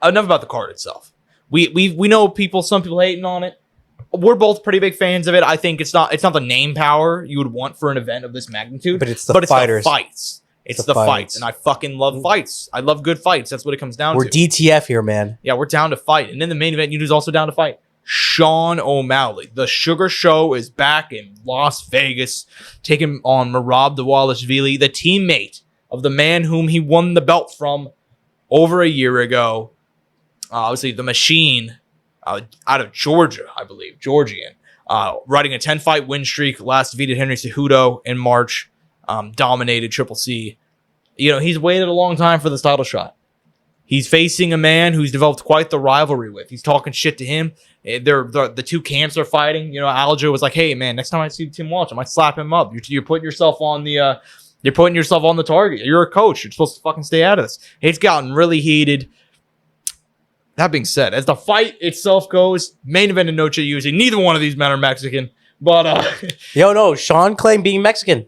enough about the card itself. We know some people hating on it. We're both pretty big fans of it. I think it's not the name power you would want for an event of this magnitude, but it's the fights. It's the fights, and I fucking love fights. I love good fights. That's what it comes down to. We're DTF here, man. Yeah, we're down to fight. And in the main event, Yuta's also down to fight Sean O'Malley. The Sugar Show is back in Las Vegas, taking on Merab Dvalishvili, the teammate of the man whom he won the belt from over a year ago. Obviously, the Machine out of Georgia, I believe, Georgian, riding a 10-fight win streak. Last defeated Henry Cejudo in March, dominated Triple C. He's waited a long time for this title shot. He's facing a man who's developed quite the rivalry with. He's talking shit to him. The two camps are fighting. Aljo was like, "Hey, man, next time I see Tim Walsh, I might slap him up. You're putting yourself on the target. You're a coach. You're supposed to fucking stay out of this." It's gotten really heated. That being said, as the fight itself goes, main event in Noche UFC, neither one of these men are Mexican. But no, Sean claimed being Mexican.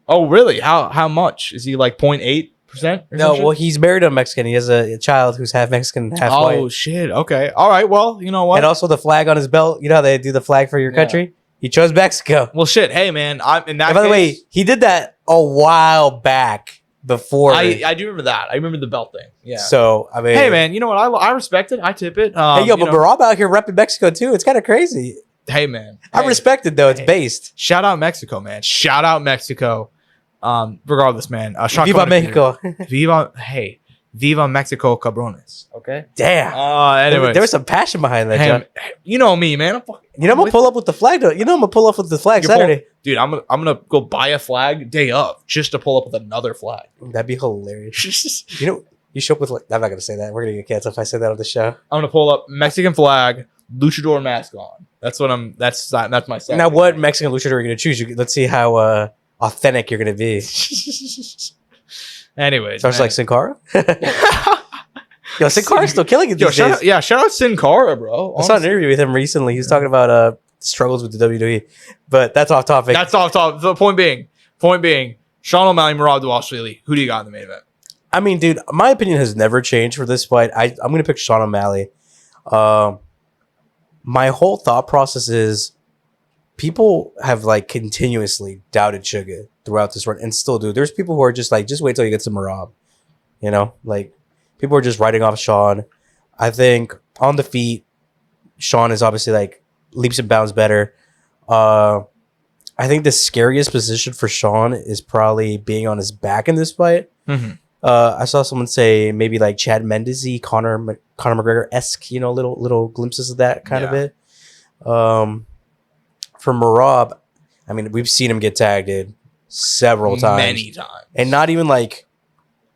Oh, really? How much? Is he like 0.8%? No, well, he's married to a Mexican. He has a child who's half Mexican, half white. Oh, shit. Okay. All right. Well, you know what? And also the flag on his belt. You know how they do the flag for your country? He chose Mexico. Well, shit. Hey, man. By the way, he did that a while back. Before I do remember that. I remember the belt thing. Yeah. So I mean, hey man, you know what? I respect it. I tip it. But Merab out here repping Mexico too. It's kind of crazy. Hey man, I respect it though. It's based. Shout out Mexico, man. Shout out Mexico. Regardless, man. Viva Mexico. Viva Mexico, cabrones. Okay. Damn. Anyway, there was some passion behind that, John. You know me, man. I'm gonna pull up with the flag though. I'm gonna pull up with the flag Saturday. Dude, I'm gonna go buy a flag day of just to pull up with another flag. That'd be hilarious. You show up with I'm not gonna say that. We're gonna get canceled if I say that on the show. I'm gonna pull up Mexican flag, luchador mask on. That's my style. Now, what Mexican luchador are you gonna choose? Let's see how authentic you're gonna be. Anyways, sounds like Sin Cara. Yo, Sin Cara's still killing it these days. Shout out Sin Cara, bro. I saw an interview with him recently. He was talking about struggles with the WWE, but that's off topic. That's off topic. The point being, Sean O'Malley, Merab Dvalishvili. Who do you got in the main event? I mean, dude, my opinion has never changed for this fight. I'm going to pick Sean O'Malley. My whole thought process is people have continuously doubted Sugar throughout this run and still do. There's people who are just just wait till you get to Merab. People are just writing off Sean. I think on the feet, Sean is obviously leaps and bounds better. I think the scariest position for Sean is probably being on his back in this fight. Mm-hmm. I saw someone say maybe Chad Mendes-y, Conor McGregor-esque, little glimpses of that kind of it. For Merab, I mean, we've seen him get tagged several times. Many times. And not even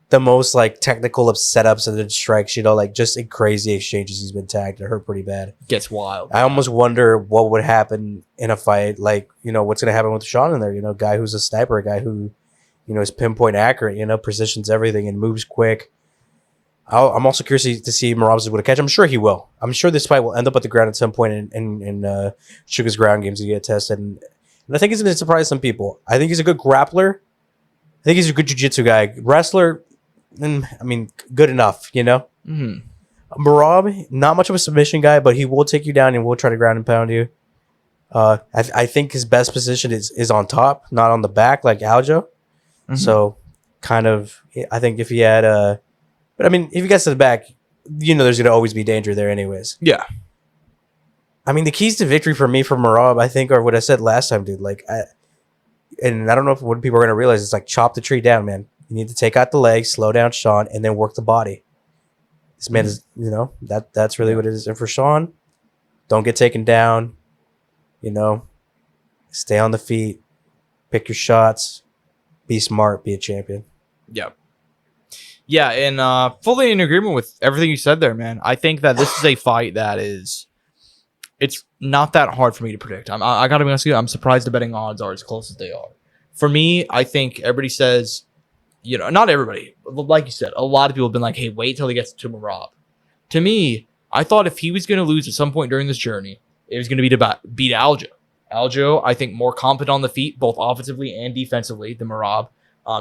the most technical of setups and strikes, just in crazy exchanges he's been tagged. It hurt pretty bad. Gets wild. I almost wonder what would happen in a fight. What's going to happen with Sean in there? Guy who's a sniper, a guy who, is pinpoint accurate, precisions everything and moves quick. I'm also curious to see Merab's able to catch. I'm sure he will. I'm sure this fight will end up at the ground at some point in Sugar's ground games to get tested. And I think he's going to surprise some people. I think he's a good grappler. I think he's a good jiu-jitsu guy. Wrestler, good enough, Mm-hmm. Merab, not much of a submission guy, but he will take you down and will try to ground and pound you. I think his best position is on top, not on the back like Aljo. Mm-hmm. So, I think if he had if he gets to the back, there's going to always be danger there anyways. Yeah. The keys to victory for me for Merab, I think, are what I said last time, dude. And I don't know if what people are going to realize is chop the tree down, man. You need to take out the legs, slow down Sean, and then work the body. This man is, that's really what it is. And for Sean, don't get taken down. Stay on the feet, pick your shots, be smart, be a champion. Yep. Yeah, and fully in agreement with everything you said there, man. I think that this is a fight that it's not that hard for me to predict. I gotta be honest with you, I'm surprised the betting odds are as close as they are. For me, I think everybody says, not everybody, like you said, a lot of people have been like, hey, wait till he gets to Merab. To me, I thought if he was going to lose at some point during this journey, it was going to be to beat Aljo. Aljo, I think, more competent on the feet, both offensively and defensively than Merab.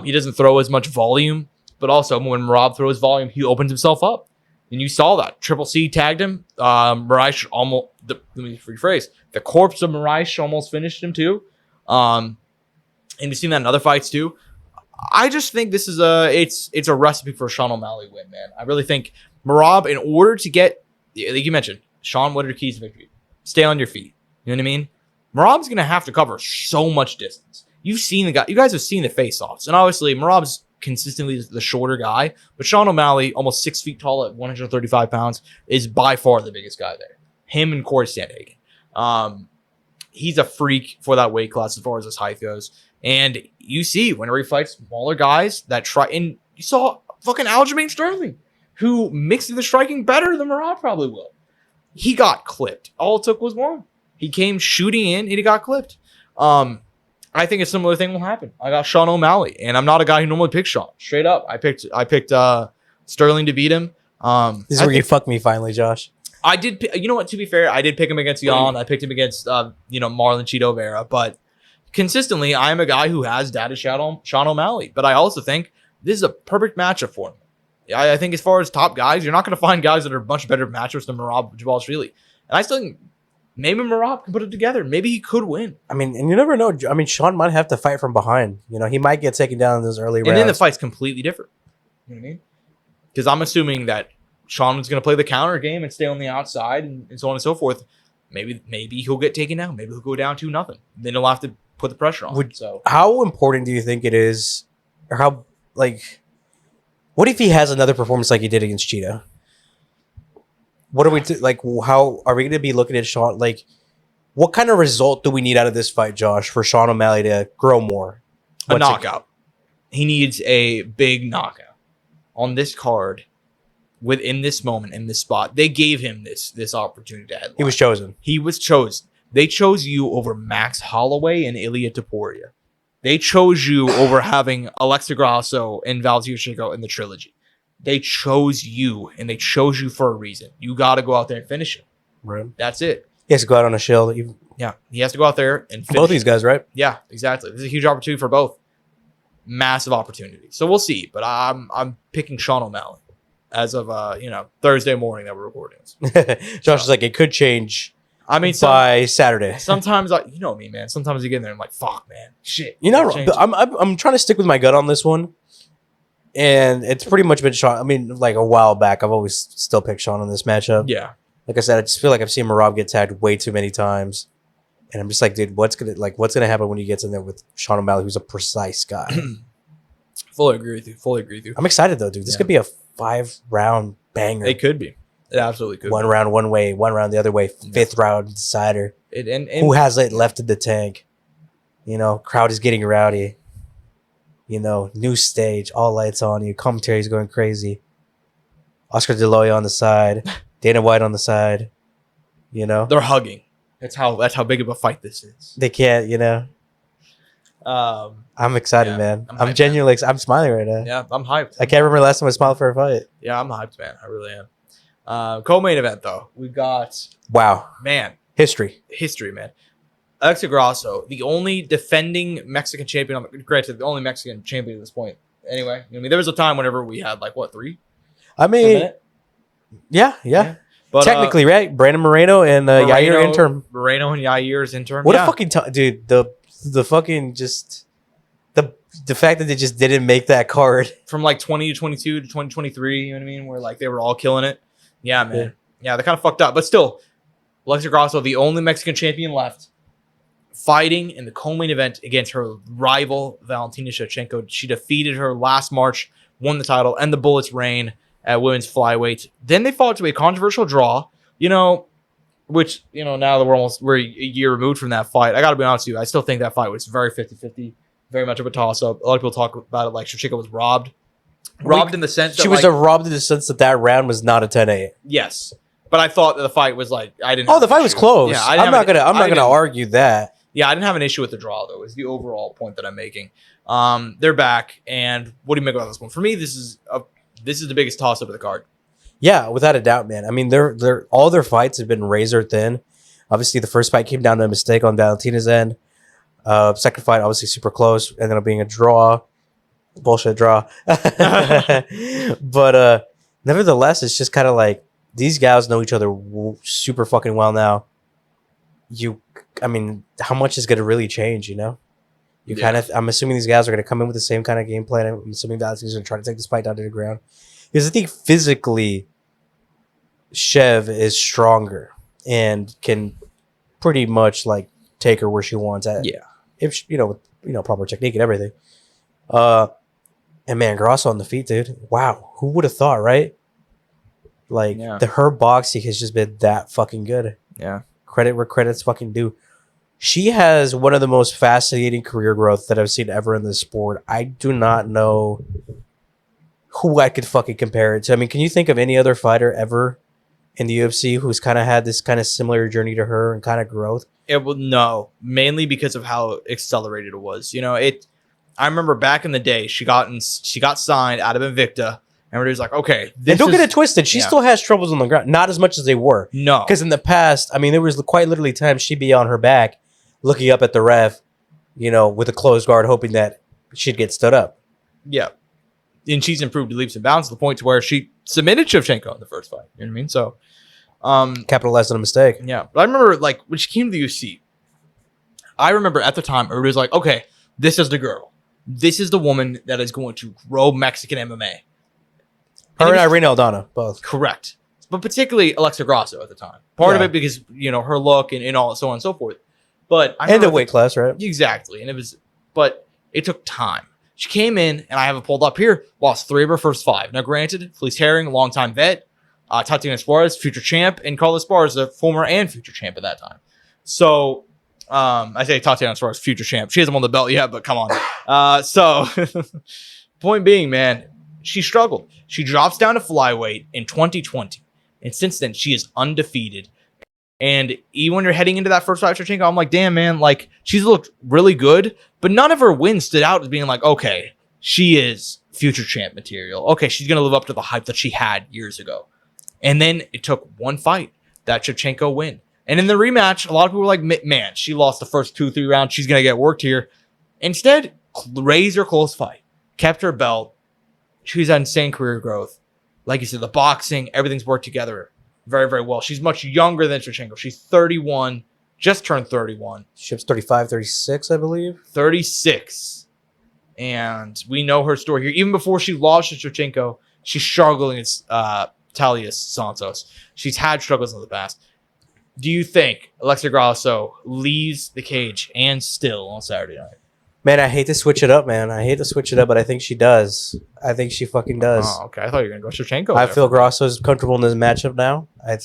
He doesn't throw as much volume, but also when Merab throws volume, he opens himself up. And you saw that. Triple C tagged him. Moraes almost, let me rephrase, the corpse of Moraes almost finished him too. And you've seen that in other fights too. I just think this is it's a recipe for a Sean O'Malley win, man. I really think Merab, in order to get, like you mentioned, Sean, what are the keys to victory? Stay on your feet. You know what I mean? Merab's going to have to cover so much distance. You've seen the guy. You guys have seen the face-offs. And obviously, Merab's consistently the shorter guy. But Sean O'Malley, almost 6 feet tall at 135 pounds, is by far the biggest guy there. Him and Corey Sandhagen. He's a freak for that weight class as far as his height goes. And you see, whenever he fights smaller guys that try... And you saw fucking Aljamain Sterling, who mixed the striking better than Merab probably will. He got clipped. All it took was one. He came shooting in, and he got clipped. I think a similar thing will happen. I got Sean O'Malley, and I'm not a guy who normally picks Sean. Straight up, I picked Sterling to beat him. This is where you fucked me finally, Josh. I did. You know what? To be fair, I did pick him against Jan. I picked him against Marlon Cheeto Vera. But consistently, I am a guy who has doubted Sean O'Malley. But I also think this is a perfect matchup for him. I think as far as top guys, you're not going to find guys that are much better matchups than Merab Dvalishvili. And I still think maybe Merab can put it together. Maybe he could win. I mean, and you never know. I mean, Sean might have to fight from behind. You know, he might get taken down in those early rounds. And then the fight's completely different. You know what I mean? Because I'm assuming that Sean is going to play the counter game and stay on the outside and so on and so forth. Maybe he'll get taken down. Maybe he'll go down 2-0. Then he'll have to put the pressure on. How important do you think it is, or how, like, what if he has another performance like he did against Cheetah? What are we how are we going to be looking at Sean? Like, what kind of result do we need out of this fight, Josh, for Sean O'Malley to grow more? A knockout. He needs a big knockout on this card within this moment, in this spot. They gave him this opportunity to headline. He was chosen. He was chosen. They chose you over Max Holloway and Ilya Topuria. They chose you over having Alexa Grasso and Valentina Shevchenko in the trilogy. They chose you, and they chose you for a reason. You got to go out there and finish him. Right. That's it. He has to go out on a shield. Yeah, he has to go out there and finish. Both these guys, right? Yeah, exactly. This is a huge opportunity for both. Massive opportunity. So we'll see. But I'm picking Sean O'Malley as of Thursday morning that we're recording this. Josh is like, it could change. I mean, by Saturday. Sometimes, you know me, man. Sometimes you get in there and I'm like, fuck, man. Shit. You know, I'm trying to stick with my gut on this one. And it's pretty much been Sean. I mean, like a while back, I've always still picked Sean in this matchup. Yeah. Like I said, I just feel like I've seen Merab get tagged way too many times. And I'm just like, dude, what's gonna happen when he gets in there with Sean O'Malley, who's a precise guy? Fully agree with you. I'm excited though, dude. This could be a 5-round banger. It could be. It absolutely could. One round one way, one round the other way, fifth round decider. And who has it left in the tank? You know, crowd is getting rowdy. You know, new stage, all lights on you. Commentary's going crazy. Oscar De La Hoya on the side, Dana White on the side. You know, they're hugging. That's how big of a fight this is. They can't, you know. I'm excited, man. I'm genuinely. I'm smiling right now. Yeah, I'm hyped. I can't remember the last time I smiled for a fight. Yeah, I'm hyped, man. I really am. Co-main event though, we got history, man. Alexa Grasso, the only defending Mexican champion, granted, the only Mexican champion at this point. Anyway, I mean, there was a time whenever we had 3? I mean, yeah. But, technically, right? Brandon Moreno and Yair interim. Moreno and Yair's interim. What a fucking dude! The fucking just the fact that they just didn't make that card from 20 to 22 to 2023. You know what I mean? Where they were all killing it. Yeah, man. Yeah, they kind of fucked up, but still, Alexa Grasso, the only Mexican champion left, fighting in the co-main event against her rival Valentina Shevchenko. She defeated her last March, won the title, and the Bullets reign at women's flyweight. Then they fought to a controversial draw, which, now that we're a year removed from that fight, I got to be honest with you, I still think that fight was very 50-50, very much of a toss-up. A lot of people talk about it like Shevchenko was robbed. Robbed in the sense that she was robbed in the sense that round was not a 10-8. Yes. But I thought that the fight was I didn't. Oh, the fight was close. Yeah, I'm not gonna argue that. Yeah, I didn't have an issue with the draw though. Is the overall point that I'm making. They're back, and what do you make about this one? For me, this is the biggest toss up of the card. Yeah, without a doubt, man. I mean, they're all their fights have been razor thin. Obviously, the first fight came down to a mistake on Valentina's end. Second fight, obviously, super close, ended up being a draw. Bullshit draw. But nevertheless, it's just kind of like these guys know each other super fucking well now. I mean, how much is going to really change, you know? I'm assuming these guys are going to come in with the same kind of game plan. I'm assuming that he's going to try to take this fight down to the ground. Because I think physically, Shev is stronger and can pretty much like take her where she wants at. Yeah. If she, proper technique and everything. And man, Grasso on the feet, dude. Wow. Who would have thought, right? Like her boxing has just been that fucking good. Yeah. Credit where credit's fucking due. She has one of the most fascinating career growth that I've seen ever in this sport. I do not know who I could fucking compare it to. I mean, can you think of any other fighter ever in the UFC who's kind of had this kind of similar journey to her and kind of growth? No, mainly because of how accelerated it was. I remember back in the day, she got signed out of Invicta. And everybody was like, okay. And don't get it twisted. She still has troubles on the ground. Not as much as they were. No. Because in the past, I mean, there was quite literally times she'd be on her back looking up at the ref, with a closed guard, hoping that she'd get stood up. Yeah. And she's improved leaps and bounds to the point to where she submitted Shevchenko in the first fight. You know what I mean? So, capitalized on a mistake. Yeah. But I remember, like, when she came to the UFC, I remember at the time, everybody was like, okay, this is the girl. This is the woman that is going to grow Mexican MMA. Her and Irene Aldana, both. Correct. But particularly Alexa Grasso at the time. Part of it because, her look and all so on and so forth. But and the weight class, right? Exactly. But it took time. She came in, and I have it pulled up here, lost 3 of her first 5. Now, granted, Felice Herring, longtime vet, Tatiana Suarez, future champ, and Carlos Esparza, a former and future champ at that time. So, I say Tatiana Suarez, future champ. She hasn't won the belt yet, but come on. Point being, man, she struggled. She drops down to flyweight in 2020. And since then, she is undefeated. And even when you're heading into that first fight with Shevchenko, I'm like, damn, man, like, she's looked really good. But none of her wins stood out as being like, okay, she is future champ material. Okay, she's going to live up to the hype that she had years ago. And then it took one fight, that Shevchenko win. And in the rematch, a lot of people were like, man, she lost the first 2-3 rounds. She's going to get worked here. Instead, razor close fight. Kept her belt. She's had insane career growth. Like you said, the boxing, everything's worked together very, very well. She's much younger than Shevchenko. She's 31, just turned 31. She's 35, 36, I believe. 36. And we know her story here. Even before she lost to Shevchenko, she's struggling against Talia Santos. She's had struggles in the past. Do you think Alexa Grasso leaves the cage and still on Saturday night? Man, I hate to switch it up, man. But I think she does. I think she fucking does. Oh, okay. I thought you were going to go Shevchenko. I feel Grasso's comfortable in this matchup now. I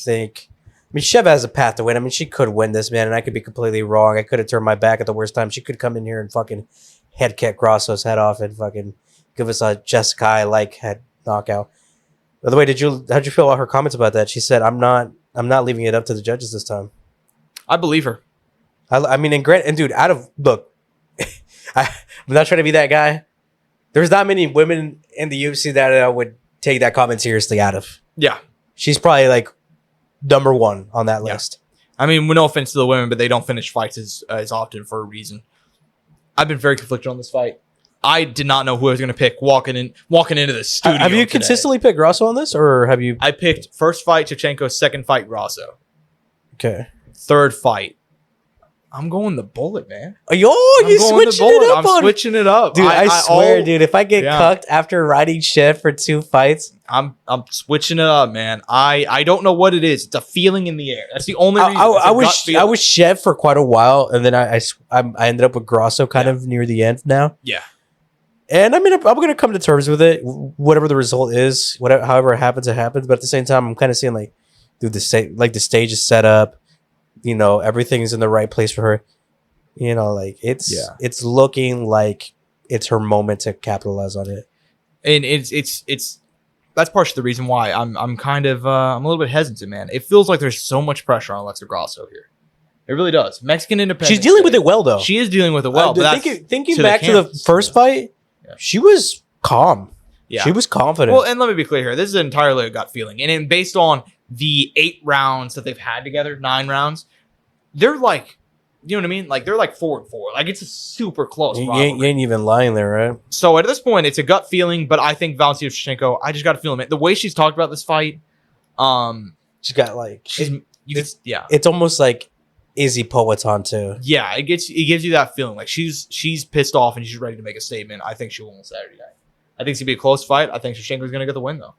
mean, Shev has a path to win. I mean, she could win this, man, and I could be completely wrong. I could have turned my back at the worst time. She could come in here and fucking head kick Grasso's head off and fucking give us a Jessica-like head knockout. By the way, how'd you feel about her comments about that? She said, I'm not leaving it up to the judges this time. I believe her. I mean, and dude, look, I'm not trying to be that guy. There's not many women in the UFC that I would take that comment seriously out of. Yeah. She's probably like number 1 on that list. I mean, no offense to the women, but they don't finish fights as often for a reason. I've been very conflicted on this fight. I did not know who I was going to pick walking into the studio. Have you today. consistently picked Grasso on this, or have you? I picked first fight Shevchenko, second fight Grasso. Okay. Third fight. I'm going the bullet, man. Yo, you switching it up I'm switching it up. Dude, I swear, dude, if I get cucked after riding Shev for 2 fights, I'm switching it up, man. I don't know what it is. It's a feeling in the air. That's the only reason. I was Shev for quite a while, and then I ended up with Grasso kind of near the end now. Yeah. And I mean, I'm going to come to terms with it, whatever the result is, however it happens, it happens. But at the same time, I'm kind of seeing like, dude, the stage is set up. Everything's in the right place for her. It's looking like it's her moment to capitalize on it. And it's that's partially the reason why I'm kind of I'm a little bit hesitant, man. It feels like there's so much pressure on Alexa Grasso here. It really does. Mexican independence. She's dealing with it well, though. She is dealing with it well. But thinking back to the first fight, she was calm. Yeah. She was confident. Well, and let me be clear here. This is entirely a gut feeling. And based on the 8 rounds that they've had together, 9 rounds, they're like You know what I mean? Like, they're like 4-4. Like, it's a super close You rivalry. ain't even lying there, right? So, at this point, it's a gut feeling, but I think Valentina Shevchenko, I just got to feel it. The way she's talked about this fight, She's got like it's almost like Izzy Poetan too. Yeah, it gives you that feeling. Like, she's pissed off and she's ready to make a statement. I think she will on Saturday night. I think it's going to be a close fight. I think Shevchenko's going to get the win, though.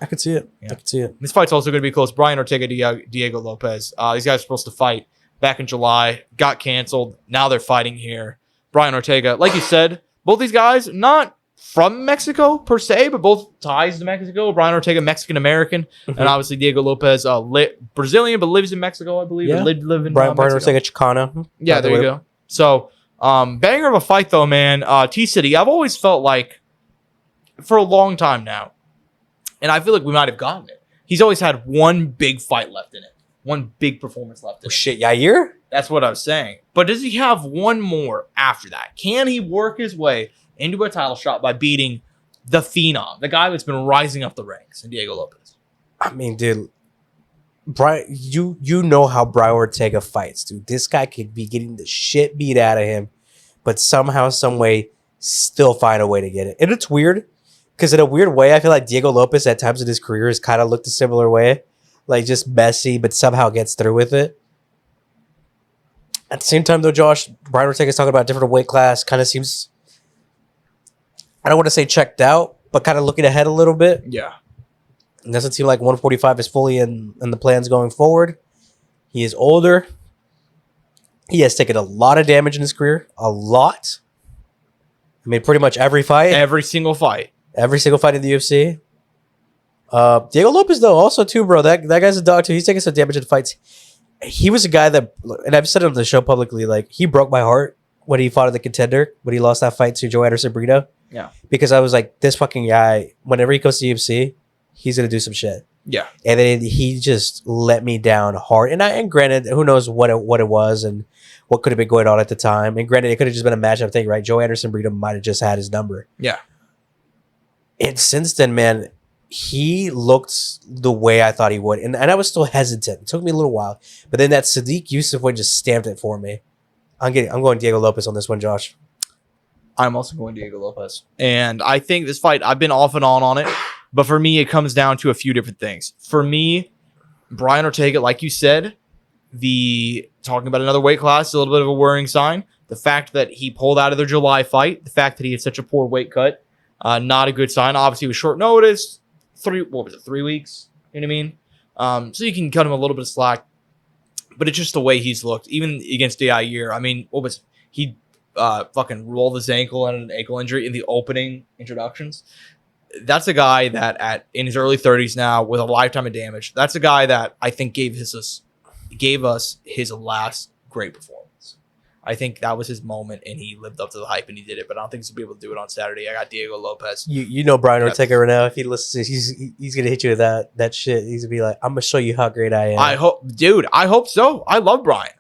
I could see it. Yeah. I could see it. This fight's also going to be close. Brian Ortega, Diego Lopez. These guys are supposed to fight back in July. Got canceled. Now they're fighting here. Brian Ortega, like you said, both these guys, not from Mexico per se, but both ties to Mexico. Brian Ortega, Mexican-American. And obviously Diego Lopez, Brazilian, but lives in Mexico, I believe. Yeah. Or live in Brian Mexico. Ortega, Chicano. Yeah, there you go. So, banger of a fight, though, man. T-City, I've always felt like, for a long time now, and I feel like we might have gotten it. He's always had one big fight left in it. One big performance left in it. Shit, Yair? That's what I was saying. But does he have one more after that? Can he work his way into a title shot by beating the Phenom, the guy that's been rising up the ranks, in Diego Lopez? I mean, dude, Brian, you know how Brian Ortega fights, dude. This guy could be getting the shit beat out of him, but somehow, some way, still find a way to get it. And it's weird. Because in a weird way, I feel like Diego Lopez at times in his career has kind of looked a similar way. Like, just messy, but somehow gets through with it. At the same time, though, Josh, Brian Ortega's talking about a different weight class. Kind of seems, I don't want to say checked out, but kind of looking ahead a little bit. Yeah. It doesn't seem like 145 is fully in the plans going forward. He is older. He has taken a lot of damage in his career. A lot. I mean, pretty much every fight. Every single fight. Every single fight in the UFC. Diego Lopez, though, also too, bro. That guy's a dog too. He's taking some damage in fights. He was a guy that, and I've said it on the show publicly, like, he broke my heart when he fought at the Contender, when he lost that fight to Joe Anderson Brito. Yeah. Because I was like, this fucking guy, whenever he goes to UFC, he's gonna do some shit. Yeah. And then he just let me down hard. And granted, who knows what it was and what could have been going on at the time. And granted, it could have just been a matchup thing, right? Joe Anderson Brito might have just had his number. Yeah. And since then, man, he looked the way I thought he would. And I was still hesitant. It took me a little while. But then that Sadiq Yusuf one just stamped it for me. I'm going Diego Lopez on this one, Josh. I'm also going Diego Lopez. And I think this fight, I've been off and on it. But for me, it comes down to a few different things. For me, Brian Ortega, like you said, talking about another weight class is a little bit of a worrying sign. The fact that he pulled out of their July fight, the fact that he had such a poor weight cut, not a good sign. Obviously, it was short notice. 3 weeks? You know what I mean? So you can cut him a little bit of slack. But it's just the way he's looked. Even against Yair. I mean, what was he fucking rolled his ankle and an ankle injury in the opening introductions. That's a guy that in his early 30s now with a lifetime of damage. That's a guy that I think gave us his last great performance. I think that was his moment, and he lived up to the hype, and he did it. But I don't think he's gonna be able to do it on Saturday. I got Diego Lopez. You know Brian Ortega right now. If he listens, he's gonna hit you with that shit. He's gonna be like, "I'm gonna show you how great I am." I hope so. I love Brian.